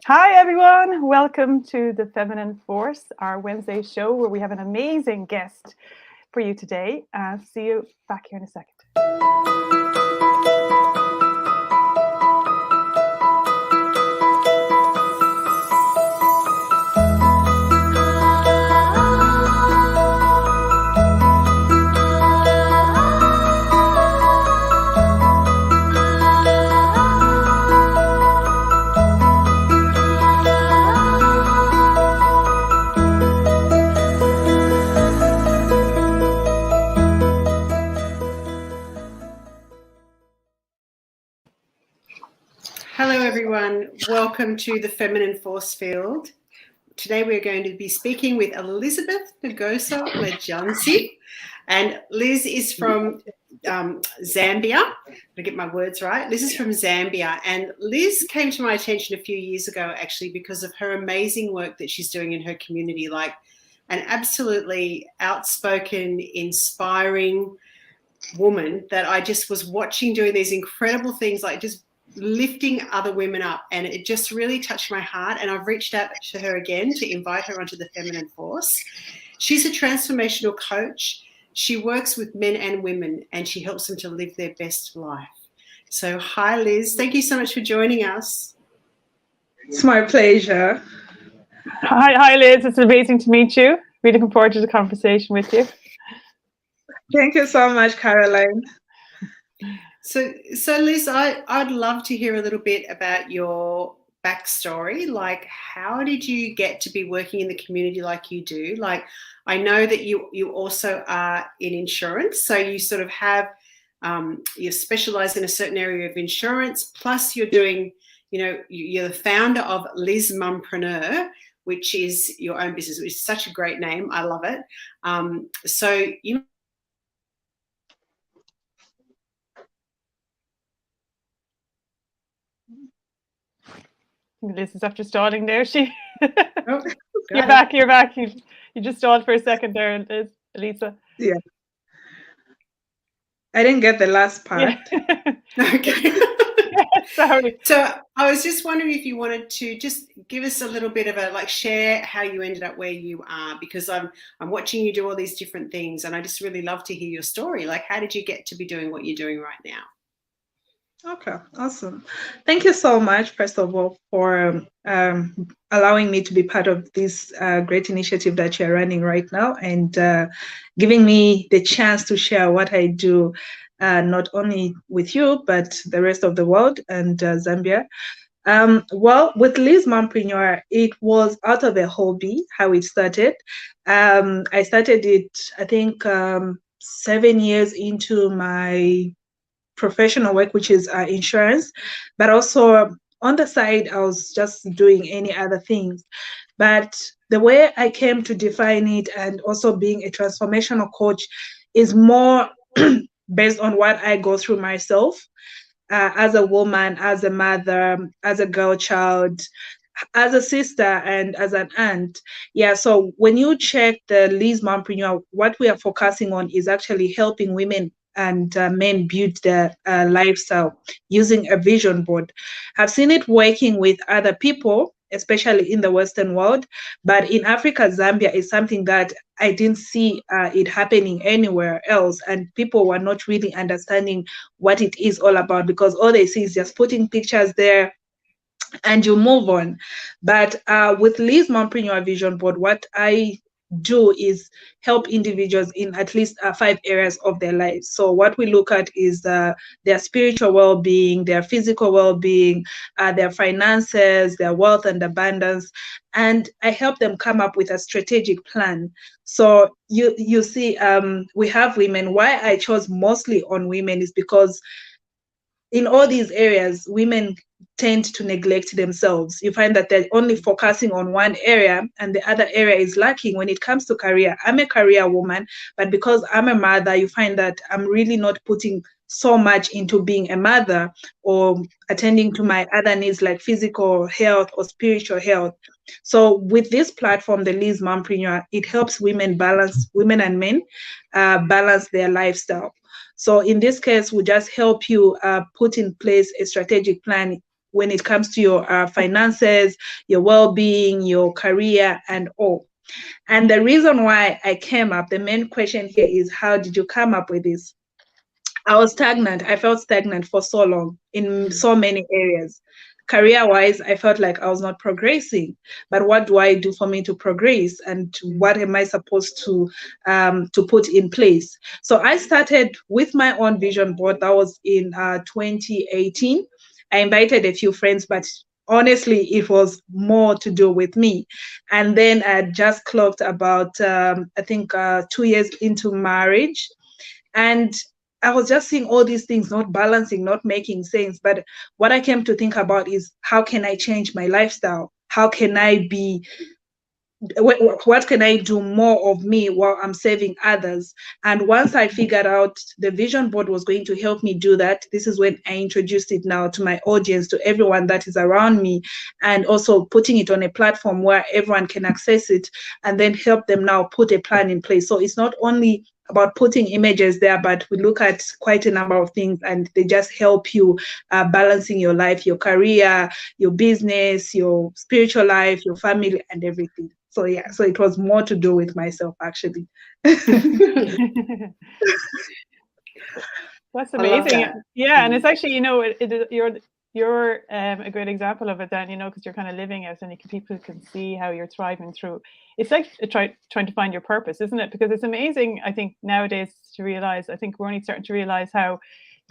Hi everyone, welcome to the Feminine Force, our Wednesday show where we have an amazing guest for you today. See you back here in a second. Hello everyone, welcome to the Feminine Force Field. Today we're going to be speaking with Elizabeth Ngosa Mujansi, and Liz is from Zambia. I'm going to get my words right. Liz is from Zambia, and Liz came to my attention a few years ago actually because of her amazing work that she's doing in her community, like an absolutely outspoken, inspiring woman that I just was watching doing these incredible things, like just lifting other women up, and it just really touched my heart. And I've reached out to her again to invite her onto the Feminine Force. She's a transformational coach. She works with men and women, and she helps them to live their best life. So hi Liz, thank you so much for joining us. It's my pleasure. Hi Liz, it's amazing to meet you. Really looking forward to the conversation with you. Thank you so much, Caroline. So Liz, I'd love to hear a little bit about your backstory. Like, how did you get to be working in the community like you do? Like, I know that you also are in insurance, so you sort of have you specialize in a certain area of insurance. Plus, you're doing, you're the founder of Liz-mumpreneur, which is your own business, which is such a great name. I love it. So you. Liz is after stalling there. Oh, you're back. You just stalled for a second there, Liz, Elisa. Yeah. I didn't get the last part. Yeah. Okay. Sorry. So I was just wondering if you wanted to just give us a little bit of a, share how you ended up where you are, because I'm watching you do all these different things, and I just really love to hear your story. Like, how did you get to be doing what you're doing right now? Okay, awesome. Thank you so much, first of all, for allowing me to be part of this great initiative that you're running right now, and giving me the chance to share what I do, not only with you, but the rest of the world and Zambia. Well, with Liz-mumpreneur, it was out of a hobby, how it started. I started it, I think, 7 years into my professional work, which is insurance, but also on the side I was just doing any other things. But the way I came to define it, and also being a transformational coach, is more based on what I go through myself as a woman, as a mother, as a girl child, as a sister, and as an aunt. Yeah, so when you check the Liz-mumpreneur, what we are focusing on is actually helping women and men build their lifestyle using a vision board. I've seen it working with other people, especially in the Western world, but in Africa, Zambia is something that I didn't see it happening anywhere else, and people were not really understanding what it is all about, because all they see is just putting pictures there and you move on. But with Liz-mumpreneur Vision Board, what I do is help individuals in at least 5 areas of their lives. So what we look at is their spiritual well-being, their physical well-being, their finances, their wealth and abundance, and I help them come up with a strategic plan. So you see, we have women. Why I chose mostly on women is because in all these areas, women tend to neglect themselves. You find that they're only focusing on one area and the other area is lacking when it comes to career. I'm a career woman, but because I'm a mother, you find that I'm really not putting so much into being a mother or attending to my other needs like physical health or spiritual health. So with this platform, the Liz-mumpreneur, it helps women and men balance their lifestyle. So in this case, we just help you put in place a strategic plan when it comes to your finances, your well-being, your career, and all. And the reason why I came up, the main question here is, how did you come up with this? I was stagnant. I felt stagnant for so long in so many areas. Career-wise, I felt like I was not progressing. But what do I do for me to progress? And what am I supposed to put in place? So I started with my own vision board. That was in 2018. I invited a few friends, but honestly, it was more to do with me. And then I just clocked about, I think, 2 years into marriage. And I was just seeing all these things not balancing, not making sense. But what I came to think about is, how can I change my lifestyle? How can I be, what can I do more of me while I'm serving others? And once I figured out the vision board was going to help me do that, this is when I introduced it now to my audience, to everyone that is around me, and also putting it on a platform where everyone can access it, and then help them now put a plan in place. So it's not only about putting images there, but we look at quite a number of things, and they just help you balancing your life, your career, your business, your spiritual life, your family, and everything. So yeah, so it was more to do with myself, actually. That's amazing. That. Yeah, and it's actually, you know, you're a great example of it then, you know, because you're kind of living it, and people can see how you're thriving through. It's like trying to find your purpose, isn't it? Because it's amazing, I think, nowadays to realize, I think we're only starting to realize how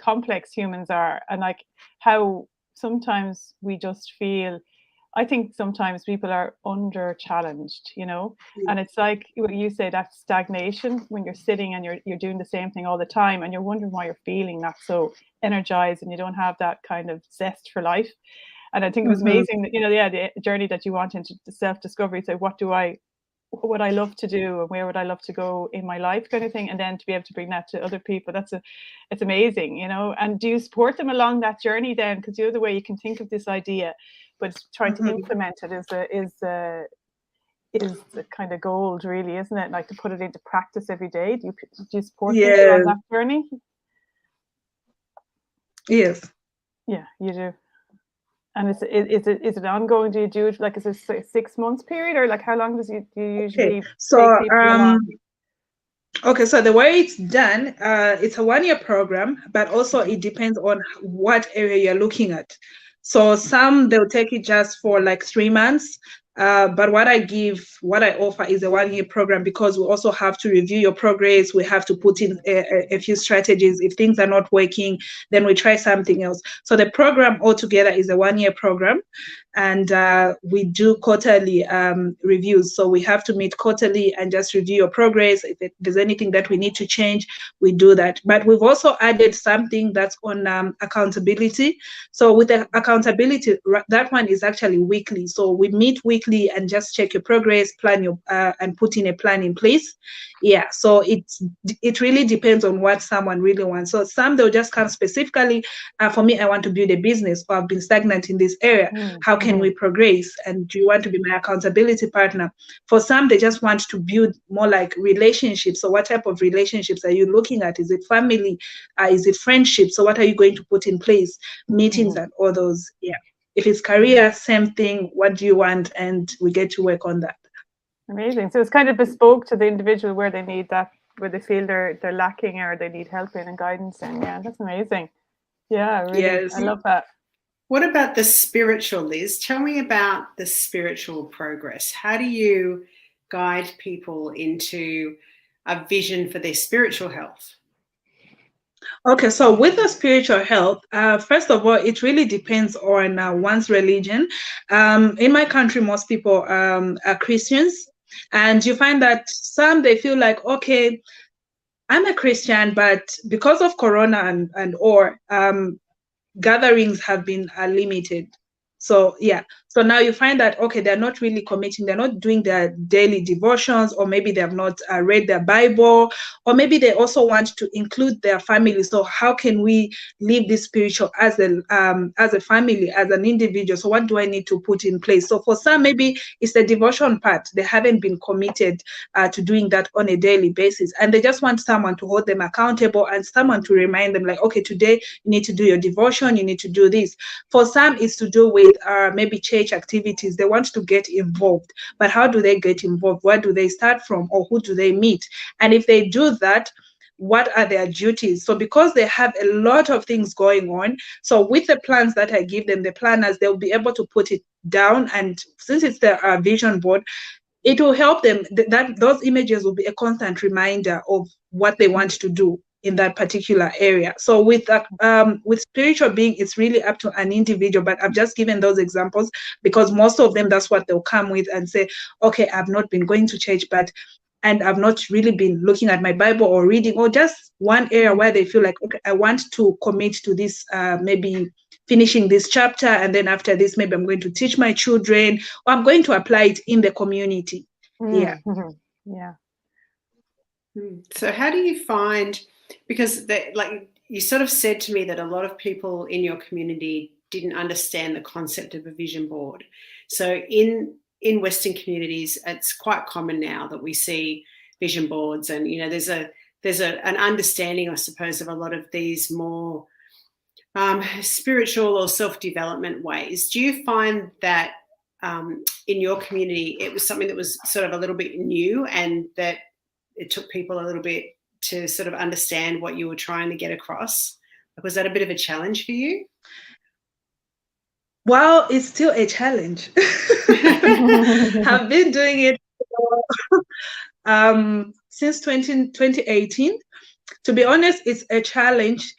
complex humans are, and like how sometimes we just feel, I think sometimes people are under challenged, you know, and it's like what you say, that stagnation, when you're sitting and you're doing the same thing all the time, and you're wondering why you're feeling not so energized, and you don't have that kind of zest for life. And I think it was amazing that, you know, the journey that you want into the self-discovery, so what would I love to do, and where would I love to go in my life, kind of thing, and then to be able to bring that to other people, it's amazing, you know. And do you support them along that journey then? Because the other way you can think of this idea, but trying to implement it is the kind of gold, really, isn't it? Like to put it into practice every day. Do you support people on that journey? Yes. Yeah, you do. And is it ongoing? Do you do it like, is it a 6 months period, or like how long do you usually take people along? Okay, so the way it's done, it's a 1-year program, but also it depends on what area you're looking at. So some, they'll take it just for like 3 months. But what I offer is a 1-year program, because we also have to review your progress. We have to put in a few strategies. If things are not working, then we try something else. So the program altogether is a 1-year program, and we do quarterly reviews. So we have to meet quarterly and just review your progress. If there's anything that we need to change, we do that. But we've also added something that's on accountability. So with the accountability, that one is actually weekly. So we meet weekly and just check your progress, plan your and put in a plan in place. Yeah, so it really depends on what someone really wants. So some, they'll just come specifically, for me, I want to build a business, or I've been stagnant in this area. How can we progress? And do you want to be my accountability partner? For some, they just want to build more like relationships. So what type of relationships are you looking at? Is it family? Is it friendship? So what are you going to put in place? Meetings and all those. Yeah. If it's career, same thing. What do you want? And we get to work on that. Amazing. So it's kind of bespoke to the individual, where they need that, where they feel they're lacking, or they need help in and guidance. And yeah, that's amazing. Yeah, really, yes. I love that. What about the spiritual, Liz? Tell me about the spiritual progress. How do you guide people into a vision for their spiritual health? Okay, so with the spiritual health, first of all, it really depends on one's religion. In my country, most people are Christians, and you find that some, they feel like, okay, I'm a Christian, but because of Corona and gatherings have been limited. So yeah, So now you find that, okay, they're not really committing, they're not doing their daily devotions, or maybe they have not read their Bible, or maybe they also want to include their family. So how can we live this spiritual as a family, as an individual? So what do I need to put in place? So for some, maybe it's the devotion part. They haven't been committed to doing that on a daily basis. And they just want someone to hold them accountable and someone to remind them, like, okay, today you need to do your devotion, you need to do this. For some, it's to do with maybe church activities. They want to get involved, but how do they get involved? Where do they start from, or who do they meet? And if they do that, what are their duties? So because they have a lot of things going on, so with the plans that I give them, the planners, they'll be able to put it down. And since it's the vision board, it will help them, that those images will be a constant reminder of what they want to do in that particular area. So with spiritual being, it's really up to an individual, but I've just given those examples because most of them, that's what they'll come with and say, okay, I've not been going to church, and I've not really been looking at my Bible or reading, or just one area where they feel like, okay, I want to commit to this, maybe finishing this chapter, and then after this, maybe I'm going to teach my children, or I'm going to apply it in the community. Yeah. Yeah. So how do you find, because like you sort of said to me that a lot of people in your community didn't understand the concept of a vision board. So in Western communities, it's quite common now that we see vision boards, and there's an understanding, I suppose, of a lot of these more spiritual or self-development ways. Do you find that in your community it was something that was sort of a little bit new, and that it took people a little bit to sort of understand what you were trying to get across? Was that a bit of a challenge for you? Well, it's still a challenge. I've been doing it since 2018. To be honest, it's a challenge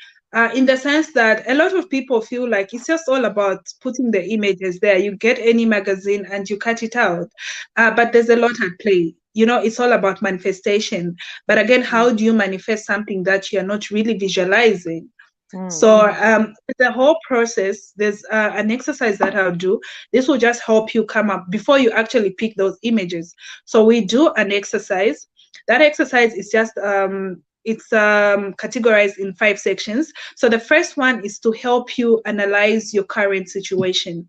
in the sense that a lot of people feel like it's just all about putting the images there. You get any magazine and you cut it out. But there's a lot at play. It's all about manifestation. But again, how do you manifest something that you're not really visualizing? So the whole process, there's an exercise that I'll do. This will just help you come up before you actually pick those images. So we do an exercise. That exercise is just, it's categorized in 5 sections. So the first one is to help you analyze your current situation,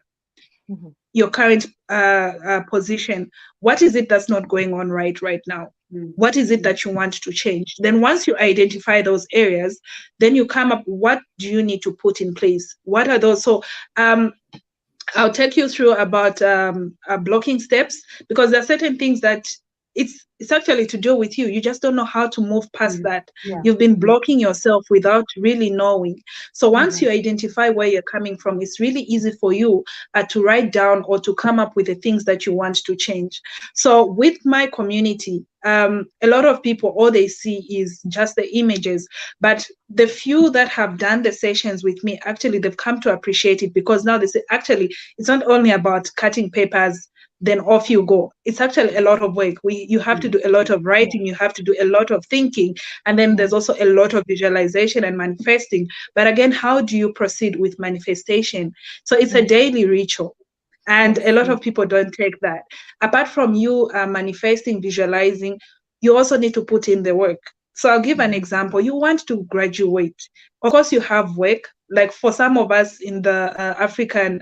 your current position. What is it that's not going on right now? What is it that you want to change? Then once you identify those areas, then you come up, what do you need to put in place? What are those? So I'll take you through about blocking steps, because there are certain things that it's actually to do with you. You just don't know how to move past that. You've been blocking yourself without really knowing. So once you identify where you're coming from, it's really easy for you to write down or to come up with the things that you want to change. So with my community, a lot of people, all they see is just the images, but the few that have done the sessions with me, actually they've come to appreciate it, because now they say, actually, it's not only about cutting papers, then off you go. It's actually a lot of work. You have to do a lot of writing, you have to do a lot of thinking, and then there's also a lot of visualization and manifesting. But again, how do you proceed with manifestation? So it's a daily ritual. And a lot of people don't take that. Apart from you manifesting, visualizing, you also need to put in the work. So I'll give an example. You want to graduate. Of course, you have work. Like for some of us in the African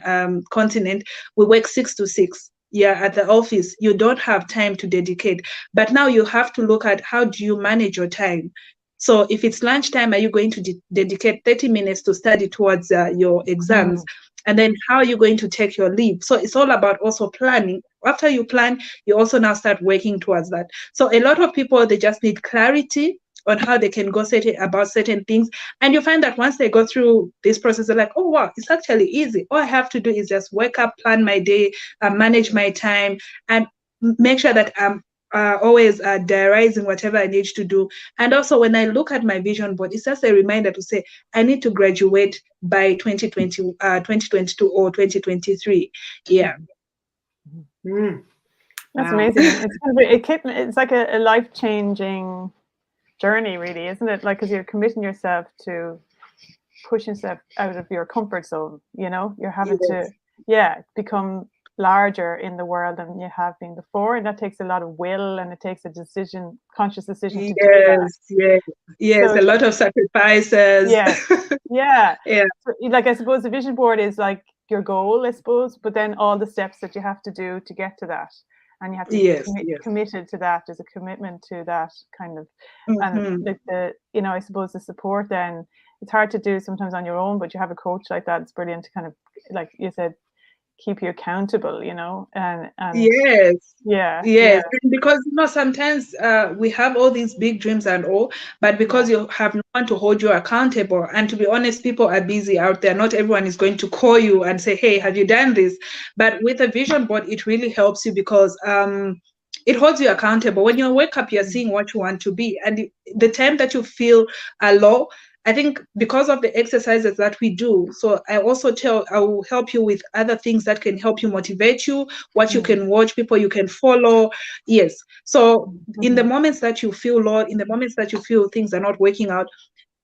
continent, we work 6 to 6. At the office. You don't have time to dedicate. But now you have to look at, how do you manage your time? So if it's lunchtime, are you going to dedicate 30 minutes to study towards your exams? And then how are you going to take your leave? So it's all about also planning. After you plan, you also now start working towards that. So a lot of people, they just need clarity on how they can go about certain things. And you find that once they go through this process, they're like, oh, wow, it's actually easy. All I have to do is just wake up, plan my day, manage my time, and make sure that I'm always diarizing whatever I need to do. And also when I look at my vision board, it's just a reminder to say, I need to graduate by 2022 or 2023. That's amazing. It's like a life-changing journey, really, isn't it? Like, because you're committing yourself to pushing yourself out of your comfort zone. You're having to become larger in the world than you have been before, and that takes a lot of will, and it takes a conscious decision to do that. Yes, So a lot of sacrifices. Yeah. Yeah. So, like, I suppose the vision board is like your goal, I suppose, but then all the steps that you have to do to get to that, and you have to be committed to that. There's a commitment to that kind of, and like I suppose the support. Then it's hard to do sometimes on your own, but you have a coach like that. It's brilliant to kind of, like you said, keep you accountable, and yes. Because sometimes we have all these big dreams and all, but because you have no one to hold you accountable, and to be honest, people are busy out there. Not everyone is going to call you and say, hey, have you done this? But with a vision board, it really helps you, because it holds you accountable. When you wake up, you're seeing what you want to be, and the time that you feel low, I think because of the exercises that we do, so I also I will help you with other things that can help you motivate you, what you can watch, people you can follow. Yes. So in the moments that you feel low, in the moments that you feel things are not working out,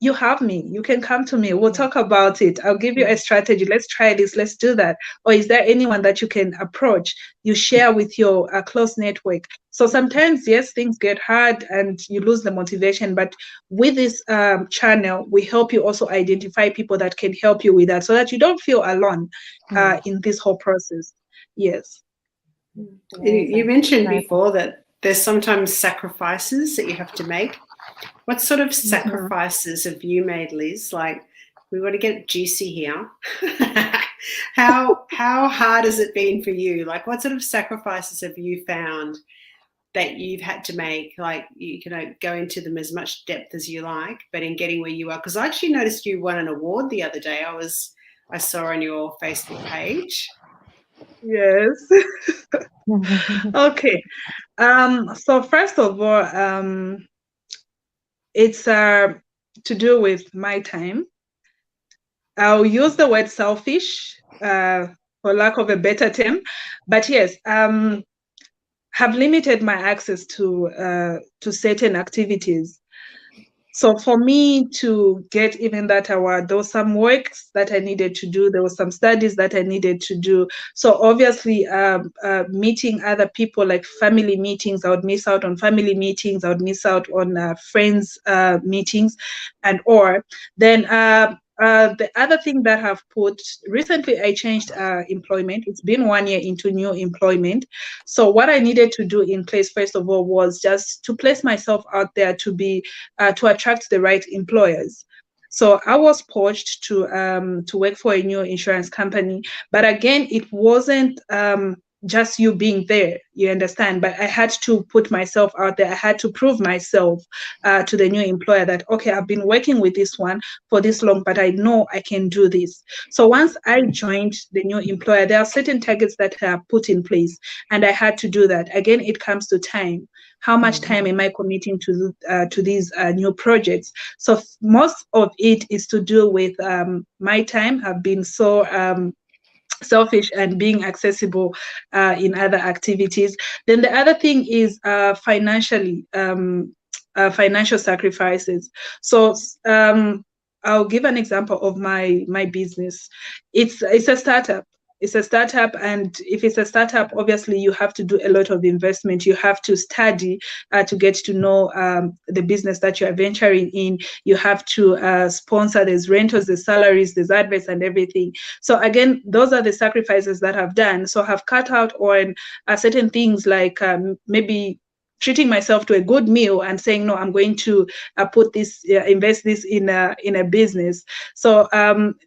you have me. You can come to me. We'll talk about it. I'll give you a strategy. Let's try this. Let's do that. Or is there anyone that you can approach? You share with your close network. So sometimes, yes, things get hard and you lose the motivation. But with this channel, we help you also identify people that can help you with that, so that you don't feel alone in this whole process. Yes. You mentioned before that there's sometimes sacrifices that you have to make. What sort of sacrifices have you made, Liz? Like, we want to get juicy here. How hard has it been for you? Like, what sort of sacrifices have you found that you've had to make? Like, you can go into them as much depth as you like, but in getting where you are, because I actually noticed you won an award the other day. I saw on your Facebook page. Yes. Okay. So first of all, it's to do with my time. I'll use the word selfish, for lack of a better term, but yes, have limited my access to certain activities. So for me to get even that award, there was some works that I needed to do. There was some studies that I needed to do. So obviously, meeting other people, like family meetings, I would miss out on family meetings. I would miss out on friends meetings, then the other thing that I've put recently, I changed employment. It's been 1 year into new employment. So what I needed to do in place, first of all, was just to place myself out there to be to attract the right employers. So I was poached to work for a new insurance company, but again, it wasn't just you being there, you understand, but I had to put myself out there. I had to prove myself to the new employer that, okay, I've been working with this one for this long, but I know I can do this. So once I joined the new employer, there are certain targets that are put in place, and I had to do that. Again, it comes to time. How much time am I committing to these new projects? So most of it is to do with my time. I've been so selfish and being accessible in other activities. Then the other thing is financially, financial sacrifices. So I'll give an example of my business. It's a startup. It's a startup, and if it's a startup, obviously you have to do a lot of investment. You have to study to get to know the business that you are venturing in. You have to sponsor. There's rentals, there's salaries, there's adverts, and everything. So again, those are the sacrifices that I've done. So I've cut out on certain things, like maybe treating myself to a good meal and saying, no, I'm going to invest this in a business. So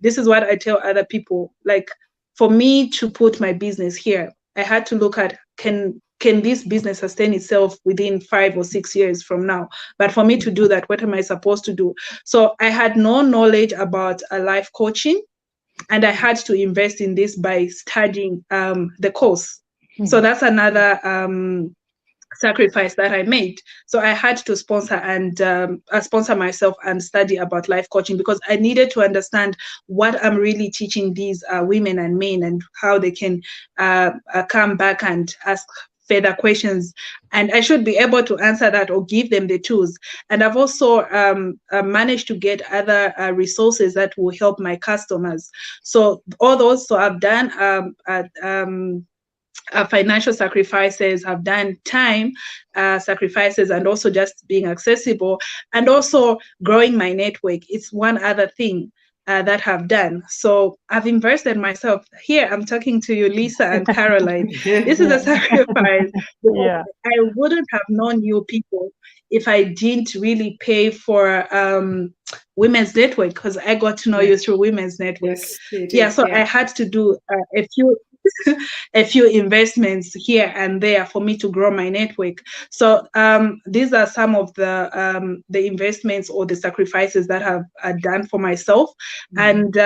this is what I tell other people. Like, for me to put my business here, I had to look at, can this business sustain itself within 5 or 6 years from now? But for me to do that, what am I supposed to do? So I had no knowledge about life coaching, and I had to invest in this by studying the course. So that's another sacrifice that I made. So I had to sponsor myself and study about life coaching, because I needed to understand what I'm really teaching these women and men, and how they can come back and ask further questions, and I should be able to answer that or give them the tools. And I've also managed to get other resources that will help my customers. So all those, so I've done financial sacrifices, I've done time sacrifices, and also just being accessible, and also growing my network. It's one other thing that I've done. So I've invested myself. Here I'm talking to you, Lisa and Caroline. This is a sacrifice, because Yeah. I wouldn't have known you people if I didn't really pay for Women's Network, because I got to know you through Women's Network. Yes, you did, yeah, so I had to do a few investments here and there for me to grow my network. So these are some of the investments or the sacrifices that I've done for myself. And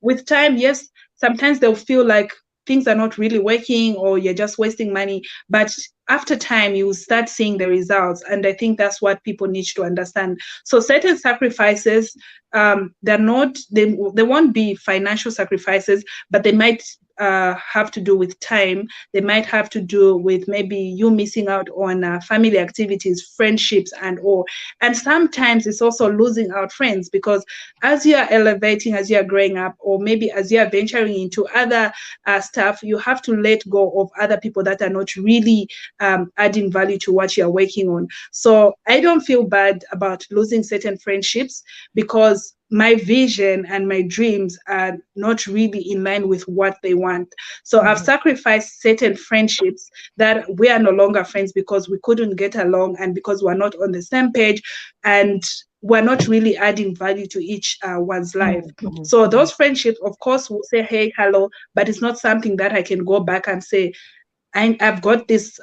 with time, yes, sometimes they'll feel like things are not really working or you're just wasting money. But after time, you start seeing the results. And I think that's what people need to understand. So certain sacrifices, they won't be financial sacrifices, but they might have to do with time. They might have to do with maybe you missing out on family activities, friendships, and all. And sometimes it's also losing out friends, because as you are elevating, as you are growing up, or maybe as you are venturing into other stuff, you have to let go of other people that are not really adding value to what you are working on. So I don't feel bad about losing certain friendships, because my vision and my dreams are not really in line with what they want. So I've sacrificed certain friendships that we are no longer friends because we couldn't get along and because we're not on the same page and we're not really adding value to each one's life. So those friendships, of course, will say, hey, hello, but it's not something that I can go back and say, I've got this,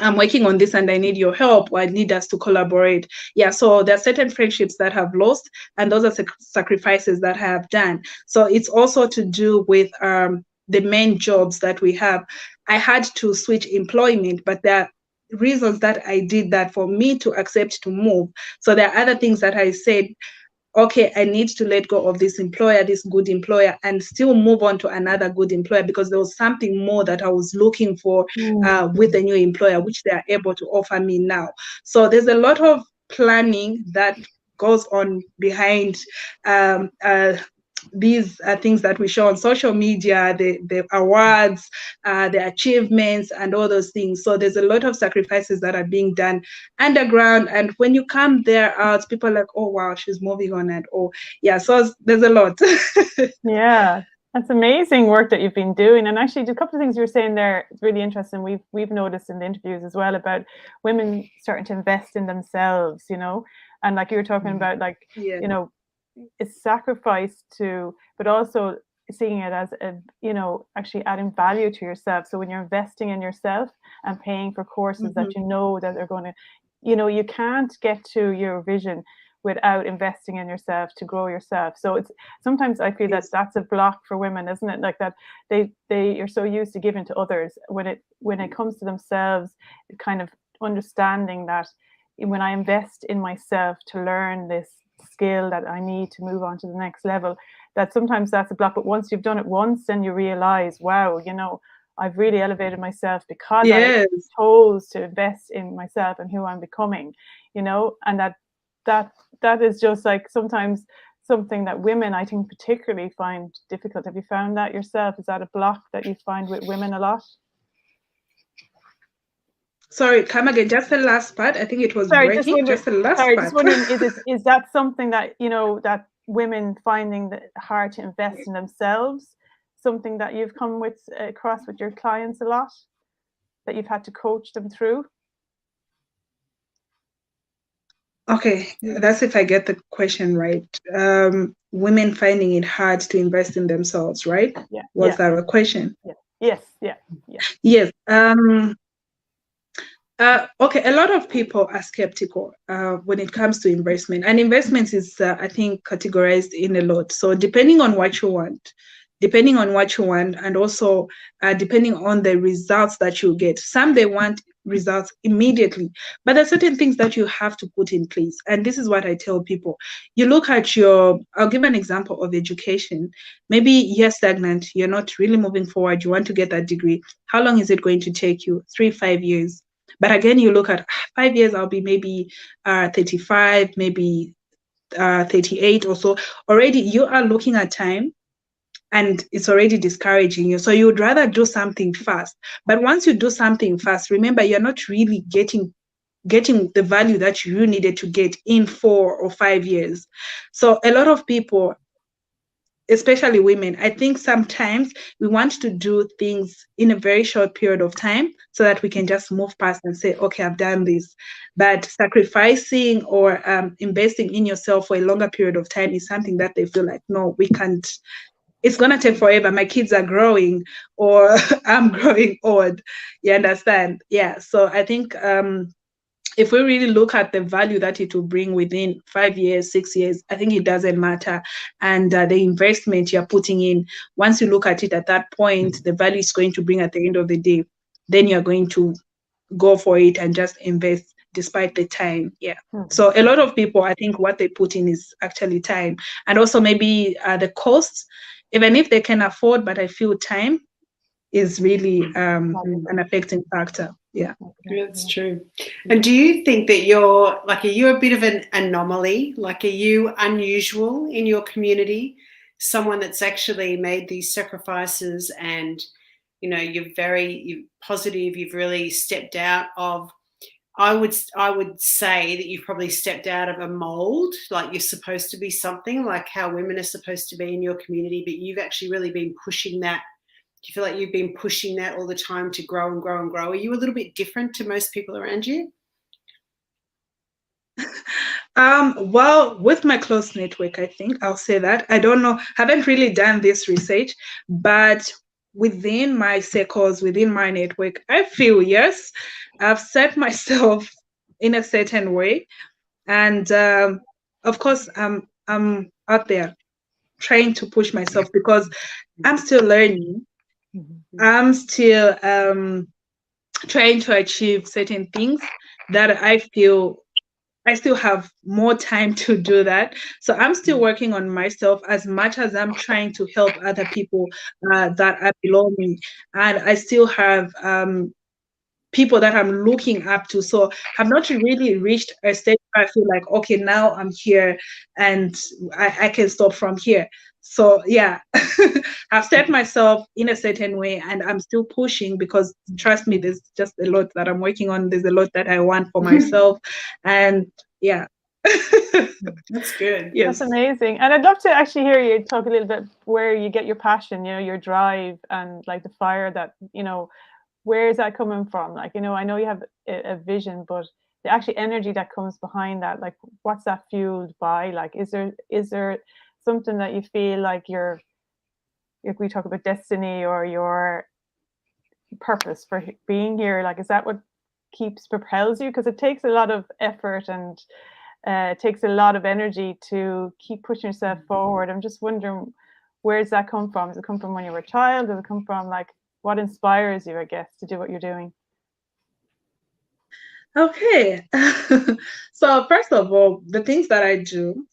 I'm working on this and I need your help, or I need us to collaborate. Yeah, so there are certain friendships that have lost, and those are sacrifices that I have done. So it's also to do with the main jobs that we have. I had to switch employment, but there are reasons that I did that for me to accept to move. So there are other things that I said, okay, I need to let go of this employer, this good employer, and still move on to another good employer, because there was something more that I was looking for with the new employer, which they are able to offer me now. So there's a lot of planning that goes on behind these things that we show on social media, the awards, the achievements, and all those things. So there's a lot of sacrifices that are being done underground. And when you come there out, people are like, oh, wow, she's moving on. And oh, yeah, so there's a lot. Yeah, that's amazing work that you've been doing. And actually, a couple of things you were saying there, it's really interesting. We've noticed in the interviews as well about women starting to invest in themselves, you know, and like you were talking about, like, you know, it's sacrifice to, but also seeing it as a, you know, actually adding value to yourself. So when you're investing in yourself and paying for courses that you know that are going to, you know, you can't get to your vision without investing in yourself to grow yourself. So it's sometimes I feel that that's a block for women, isn't it? Like that they are so used to giving to others, when it comes to themselves, kind of understanding that when I invest in myself to learn this skill that I need to move on to the next level, that sometimes that's a block. But once you've done it once, then you realize, wow, you know, I've really elevated myself because I chose to invest in myself and who I'm becoming, you know, and that is just like sometimes something that women, I think, particularly find difficult. Have you found that yourself? Is that a block that you find with women a lot? Sorry, come again. Just the last part. I think it was breaking. Just the last part. Just wondering, is that something that, you know, that women finding that hard to invest in themselves, something that you've come with across with your clients a lot, that you've had to coach them through? Okay, that's if I get the question right. Women finding it hard to invest in themselves, right? Yeah. Was that a question? Yes. Yes. Okay, a lot of people are skeptical when it comes to investment, and investment is, I think, categorized in a lot. So depending on what you want, and also depending on the results that you get. Some, they want results immediately, but there are certain things that you have to put in place. And this is what I tell people. You look at I'll give an example of education. Maybe you're stagnant, you're not really moving forward, you want to get that degree. How long is it going to take you? 3-5 years. But again, you look at 5 years, I'll be maybe 35, maybe 38 or so. Already you are looking at time and it's already discouraging you. So you would rather do something fast. But once you do something fast, remember, you're not really getting the value that you needed to get in 4 or 5 years. So a lot of people, especially women, I think sometimes we want to do things in a very short period of time so that we can just move past and say, okay, I've done this. But sacrificing or investing in yourself for a longer period of time is something that they feel like, no, we can't. It's going to take forever. My kids are growing, or I'm growing old. You understand? Yeah. So I think if we really look at the value that it will bring within 5 years, 6 years, I think it doesn't matter. And the investment you're putting in, once you look at it at that point, the value is going to bring at the end of the day, then you're going to go for it and just invest despite the time. Yeah. So a lot of people, I think what they put in is actually time. And also maybe the costs, even if they can afford, but I feel time is really an affecting factor. Yeah. That's true. And do you think that you're like, are you a bit of an anomaly? Like, are you unusual in your community? Someone that's actually made these sacrifices, and you're positive. You've really stepped out of. I would say that you've probably stepped out of a mold. Like, you're supposed to be something, like how women are supposed to be in your community, but you've actually really been pushing that. Do you feel like you've been pushing that all the time to grow and grow and grow? Are you a little bit different to most people around you? Well, with my close network, I think I'll say that. I don't know, haven't really done this research, but within my circles, within my network, I feel, yes, I've set myself in a certain way. And of course, I'm out there trying to push myself because I'm still learning. I'm still trying to achieve certain things that I feel I still have more time to do that. So I'm still working on myself as much as I'm trying to help other people that are below me. And I still have people that I'm looking up to. So I've not really reached a stage where I feel like, okay, now I'm here and I can stop from here. So yeah, I've set myself in a certain way and I'm still pushing because trust me, there's just a lot that I'm working on. There's a lot that I want for myself. And yeah. That's good. Yes. That's amazing. And I'd love to actually hear you talk a little bit where you get your passion, your drive and like the fire that, where is that coming from? Like, I know you have a vision, but the actual energy that comes behind that, like, what's that fueled by? Like, is there something that you feel like if we talk about destiny or your purpose for being here, like, is that what propels you? Because it takes a lot of effort and it takes a lot of energy to keep pushing yourself forward. I'm just wondering, where does that come from? Does it come from when you were a child? Does it come from, like, what inspires you, I guess, to do what you're doing? Okay. So first of all, the things that I do,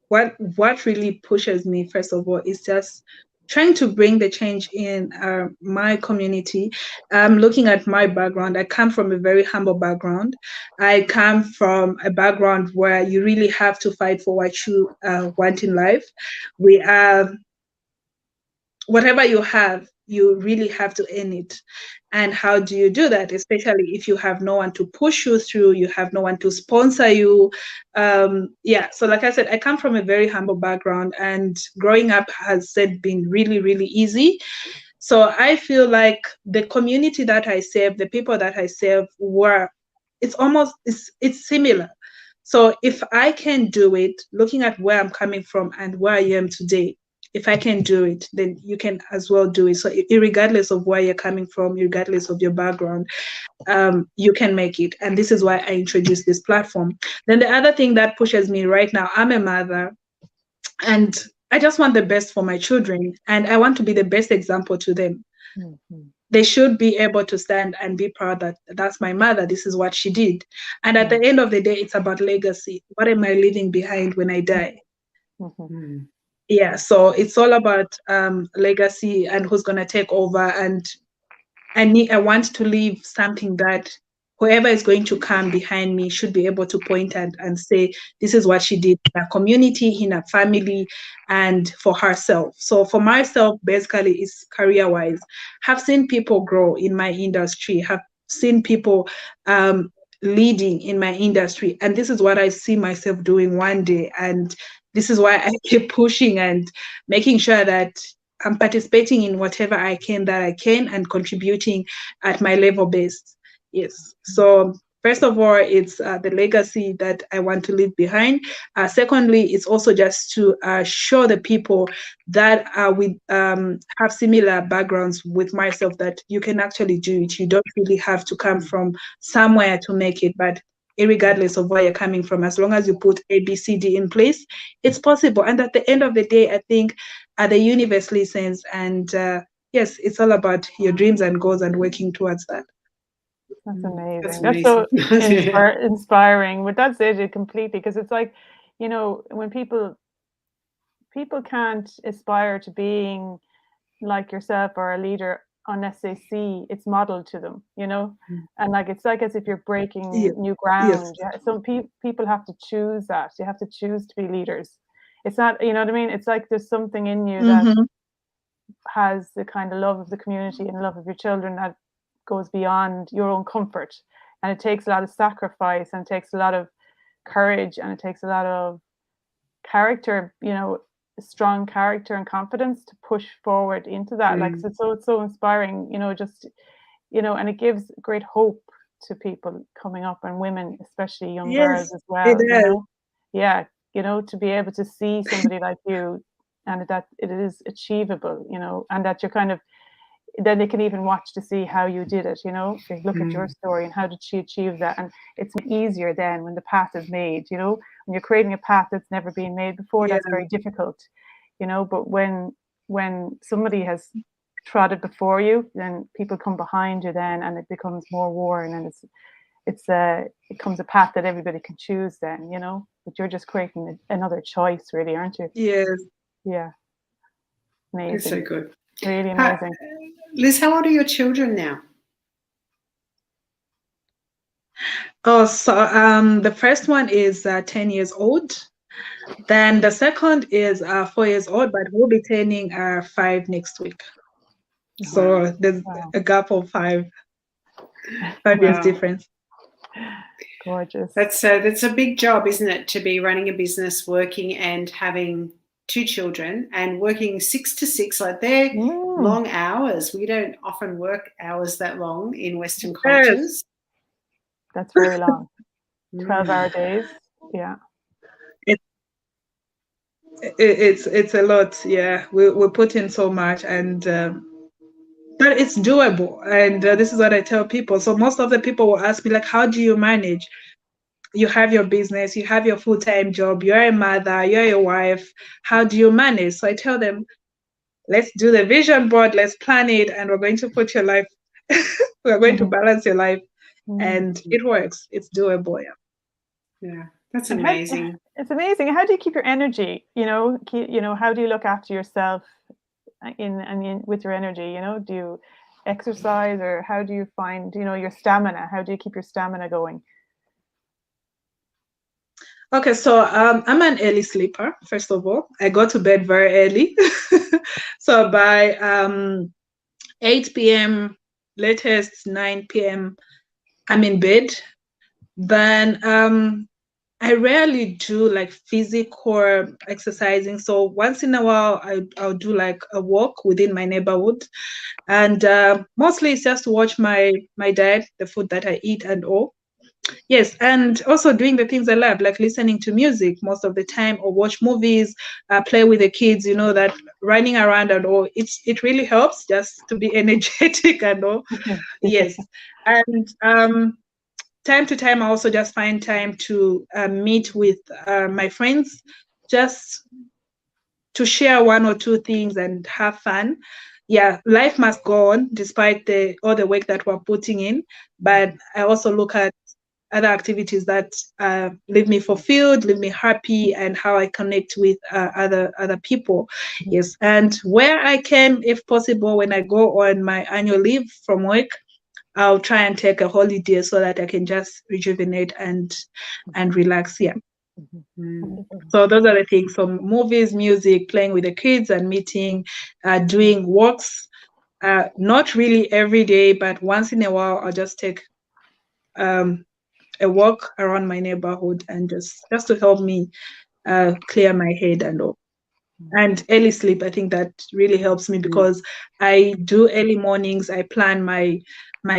what really pushes me, first of all, is just trying to bring the change in my community. Looking at my background, I come from a very humble background. I come from a background where you really have to fight for what you want in life. Whatever you have, you really have to earn it. And how do you do that? Especially if you have no one to push you through, you have no one to sponsor you. So like I said, I come from a very humble background and growing up has been really, really easy. So I feel like the community that I serve, the people that I serve it's similar. So if I can do it, looking at where I'm coming from and where I am today, if I can do it, then you can as well do it. So regardless of where you're coming from, regardless of your background, you can make it. And this is why I introduced this platform. Then the other thing that pushes me right now, I'm a mother and I just want the best for my children and I want to be the best example to them. Mm-hmm. They should be able to stand and be proud that that's my mother. This is what she did. And at the end of the day, it's about legacy. What am I leaving behind when I die? Mm-hmm. Yeah, so it's all about legacy and who's going to take over. And I want to leave something that whoever is going to come behind me should be able to point and say, this is what she did in her community, in her family, and for herself. So for myself, basically, is career-wise. Have seen people grow in my industry, have seen people leading in my industry. And this is what I see myself doing one day. And this is why I keep pushing and making sure that I'm participating in whatever I can and contributing at my level best. Yes. So first of all, it's the legacy that I want to leave behind. Secondly, it's also just to show the people that we have similar backgrounds with myself that you can actually do it. You don't really have to come from somewhere to make it, but regardless of where you're coming from, as long as you put A, B, C, D in place, it's possible. And at the end of the day, I think the universe listens. And yes, it's all about your dreams and goals and working towards that. That's amazing. That's so inspiring. But that's it completely, because it's like, you know, when people can't aspire to being like yourself or a leader unless they see it's modeled to them, you know. And like, it's like as if you're breaking new ground. Yeah. Some people have to choose that. You have to choose to be leaders. It's not, you know what I mean? It's like there's something in you that has the kind of love of the community and love of your children that goes beyond your own comfort. And it takes a lot of sacrifice, and it takes a lot of courage, and it takes a lot of character, you know, strong character and confidence to push forward into that. Like, so it's so inspiring, you know, just, you know, and it gives great hope to people coming up, and women, especially young girls as well. You know? Yeah, you know, to be able to see somebody like you, and that it is achievable, you know, and that you're kind of, then they can even watch to see how you did it, you know. They look at your story and how did she achieve that. And it's easier then when the path is made, you know. When you're creating a path that's never been made before, that's very difficult, you know. But when somebody has trod it before you, then people come behind you then, and it becomes more worn, and it becomes a path that everybody can choose then, you know. But you're just creating another choice, really, aren't you? Yes. Yeah. Amazing. It's so good. Really amazing. Liz, how old are your children now? Oh, so the first one is 10 years old. Then the second is 4 years old, but we'll be turning 5 next week. So there's a gap of 5 years difference. Gorgeous. That's a big job, isn't it? To be running a business, working and having 2 children, and working 6 to 6, like they're long hours. We don't often work hours that long in Western cultures. That's very long. 12-hour days. Yeah. It's a lot. Yeah, we put in so much, and but it's doable. And this is what I tell people. So most of the people will ask me, like, how do you manage? You have your business, you have your full-time job, you're a mother, you're a wife. How do you manage? So I tell them, let's do the vision board, let's plan it, and we're going to put your life, we're going to balance your life, and it works. It's doable. Yeah, that's amazing. It's amazing. How do you keep your energy? You know, how do you look after yourself with your energy? You know, do you exercise, or how do you find, you know, your stamina? How do you keep your stamina going? Okay, so I'm an early sleeper, first of all. I go to bed very early. So by 8 p.m., latest 9 p.m., I'm in bed. Then I rarely do like physical exercising. So once in a while, I'll do like a walk within my neighborhood. And mostly it's just to watch my diet, the food that I eat and all. Yes, and also doing the things I love, like listening to music most of the time, or watch movies, play with the kids, you know, that running around and all. It really helps just to be energetic and all. Yes. And time to time, I also just find time to meet with my friends, just to share 1 or 2 things and have fun. Yeah, life must go on despite all the work that we're putting in. But I also look at other activities that leave me fulfilled, leave me happy, and how I connect with other people. Yes, and where I can, if possible, when I go on my annual leave from work, I'll try and take a holiday so that I can just rejuvenate and relax. Yeah. So those are the things. So movies, music, playing with the kids, and meeting, doing walks. Not really every day, but once in a while, I'll just take a walk around my neighborhood, and just to help me clear my head and all. And early sleep, I think that really helps me, because I do early mornings. I plan my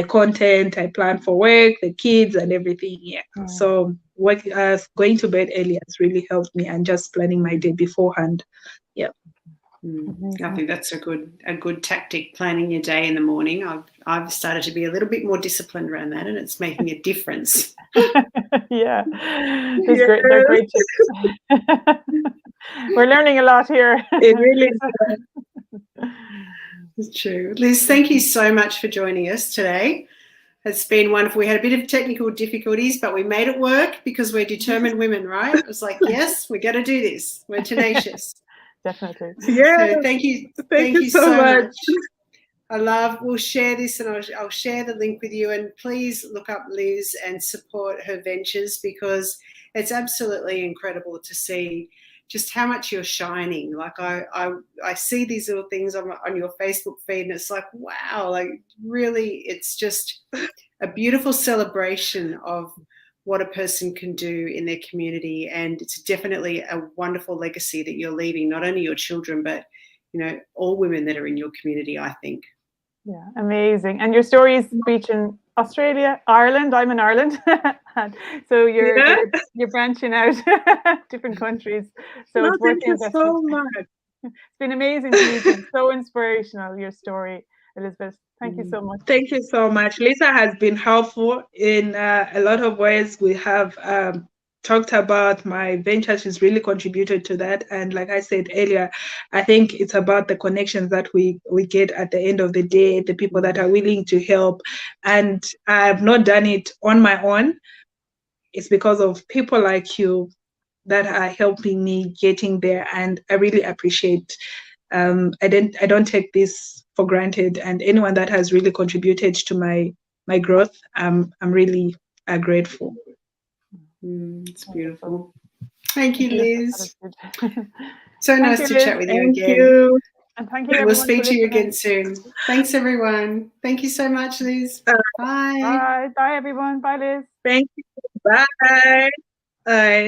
content. I plan for work, the kids, and everything. Yeah. So going to bed early has really helped me, and just planning my day beforehand. Yeah. I think that's a good tactic, planning your day in the morning. I've started to be a little bit more disciplined around that, and it's making a difference. Yeah, great. They're great tips. We're learning a lot here. It really is. It's true. Liz, thank you so much for joining us today. It's been wonderful. We had a bit of technical difficulties, but we made it work because we're determined women, right? It was like, yes, we're going to do this. We're tenacious. Definitely. Yeah. So thank you so much. We'll share this, and I'll share the link with you, and please look up Liz and support her ventures, because it's absolutely incredible to see just how much you're shining. Like I see these little things on your Facebook feed, and it's like, wow, like really, it's just a beautiful celebration of what a person can do in their community. And it's definitely a wonderful legacy that you're leaving, not only your children, but, you know, all women that are in your community, I think. Yeah, amazing. And your story is reaching Australia, Ireland. I'm in Ireland. So you're branching out different countries. So it's worth the investment. So much. It's been amazing to meet you. So inspirational, your story, Elizabeth. Thank you so much. Thank you so much. Lisa has been helpful in a lot of ways. We have talked about my venture. She's really contributed to that. And like I said earlier, I think it's about the connections that we get at the end of the day, the people that are willing to help. And I've not done it on my own. It's because of people like you that are helping me getting there. And I really appreciate. I don't take this for granted, and anyone that has really contributed to my growth, I'm really grateful. It's beautiful. Thank you, Liz. So nice to chat with you again. Thank you. And thank you. We'll speak to you again soon. Thanks, everyone. Thank you so much, Liz. Bye. Bye. Bye, everyone. Bye, Liz. Thank you. Bye. Bye.